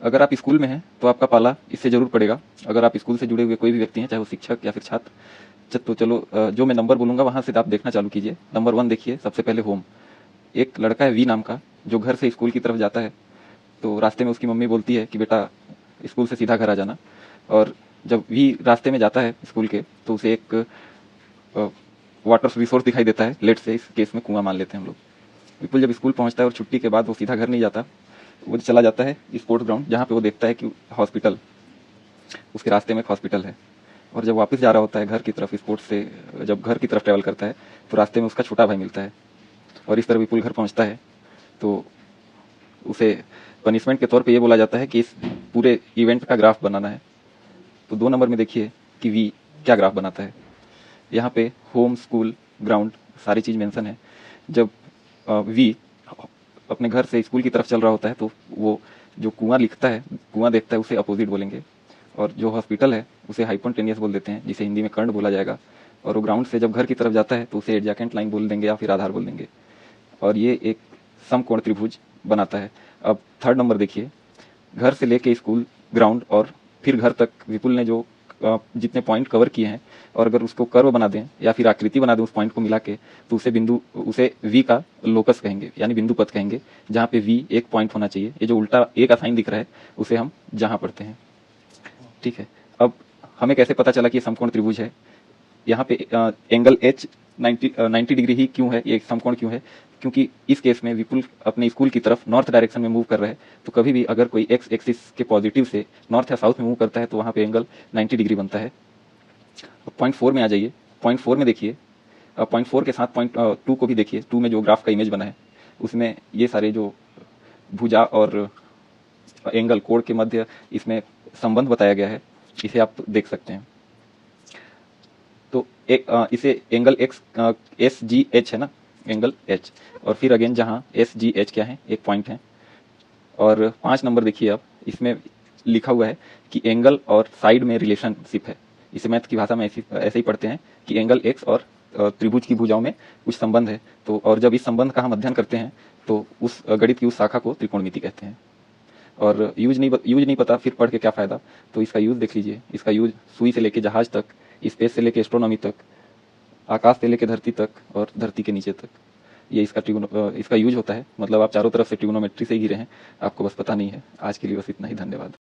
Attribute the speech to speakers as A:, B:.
A: अगर आप स्कूल में हैं तो आपका पाला इससे ज़रूर पड़ेगा। अगर आप स्कूल से जुड़े हुए कोई भी व्यक्ति हैं, चाहे वो शिक्षक या फिर छात्र, तो चलो जो मैं नंबर बोलूँगा वहाँ से आप देखना चालू कीजिए। नंबर 1 देखिए, सबसे पहले होम। एक लड़का है वी नाम का, जो घर से स्कूल की तरफ जाता है, तो रास्ते में उसकी मम्मी बोलती है कि बेटा स्कूल से सीधा घर आ जाना। और जब वी रास्ते में जाता है स्कूल के, तो उसे एक वाटर रिसोर्स दिखाई देता है। लेट से इस केस में कुआं मान लेते हैं हम लोग। विपुल जब स्कूल पहुंचता है और छुट्टी के बाद वो सीधा घर नहीं जाता, वो चला जाता है स्पोर्ट्स ग्राउंड, जहाँ पे वो देखता है कि हॉस्पिटल, उसके रास्ते में एक हॉस्पिटल है। और जब वापस जा रहा होता है घर की तरफ, स्पोर्ट्स से जब घर की तरफ ट्रैवल करता है, तो रास्ते में उसका छोटा भाई मिलता है। और इस तरह विपुल घर पहुंचता है, तो उसे पनिशमेंट के तौर पे ये बोला जाता है कि इस पूरे इवेंट का ग्राफ बनाना है। तो 2 नंबर में देखिए कि वी क्या ग्राफ बनाता है। यहाँ पे होम, स्कूल, ग्राउंड सारी चीज़ मेंशन है। जब वी अपने घर से स्कूल की तरफ चल रहा होता है, तो वो जो कुआं लिखता है, कुआं देखता है, उसे अपोजिट बोलेंगे। और जो हॉस्पिटल है उसे हाइपोटेनियस बोल देते हैं, जिसे हिंदी में कर्ण बोला जाएगा। और वो ग्राउंड से जब घर की तरफ जाता है तो उसे एडजेसेंट लाइन बोल देंगे या फिर आधार बोल देंगे। और ये एक समकोण त्रिभुज बनाता है। अब 3rd नंबर देखिए, घर से लेके स्कूल, ग्राउंड और फिर घर तक विपुल ने जो जितने पॉइंट कवर किए हैं, और अगर उसको कर्व बना दें या फिर आकृति बना दें उस पॉइंट को मिला के, तो उसे वी का लोकस कहेंगे, यानी बिंदु पथ कहेंगे, जहाँ पे वी एक पॉइंट होना चाहिए। ये जो उल्टा ए का साइन दिख रहा है, उसे हम जहाँ पढ़ते हैं। ठीक है। अब हमें कैसे पता चला कि ये समकोण त्रिभुज है? यहाँ पे एंगल एच 90 डिग्री ही क्यों है, ये समकोण क्यों है? क्योंकि इस केस में विपुल अपने स्कूल की तरफ नॉर्थ डायरेक्शन में मूव कर रहा है। तो कभी भी अगर कोई एक्स एक्सिस के पॉजिटिव से नॉर्थ या साउथ में मूव करता है, तो वहाँ पे एंगल 90 डिग्री बनता है। अब पॉइंट 4 में आ जाइए। पॉइंट 4 में देखिए, पॉइंट 4 के साथ पॉइंट 2 को भी देखिए। 2 में जो ग्राफ का इमेज बना है, उसमें ये सारे जो भुजा और एंगल, कोण के मध्य इसमें संबंध बताया गया है, इसे आप देख सकते हैं। तो इसे angle x S G H है ना, एंगल एच। और फिर अगेन जहाँ एस जी एच क्या है, एक पॉइंट है। और 5 नंबर देखिए आप, इसमें लिखा हुआ है कि एंगल और साइड में रिलेशनशिप है। इसे मैथ की भाषा में ऐसे ही पढ़ते हैं कि एंगल एक्स और त्रिभुज की भुजाओं में कुछ संबंध है। तो और जब इस संबंध का हम अध्ययन करते हैं, तो उस गणित की उस शाखा को त्रिकोणमिति कहते हैं। और यूज नहीं पता, फिर पढ़ के क्या फ़ायदा। तो इसका यूज़ देख लीजिए। इसका यूज सुई से लेके जहाज तक, स्पेस से लेके एस्ट्रोनॉमी तक, आकाश से लेके धरती तक और धरती के नीचे तक, ये इसका यूज होता है। मतलब आप चारों तरफ से ट्रिग्नोमेट्री से ही घिरे हैं, आपको बस पता नहीं है। आज के लिए बस इतना ही। धन्यवाद।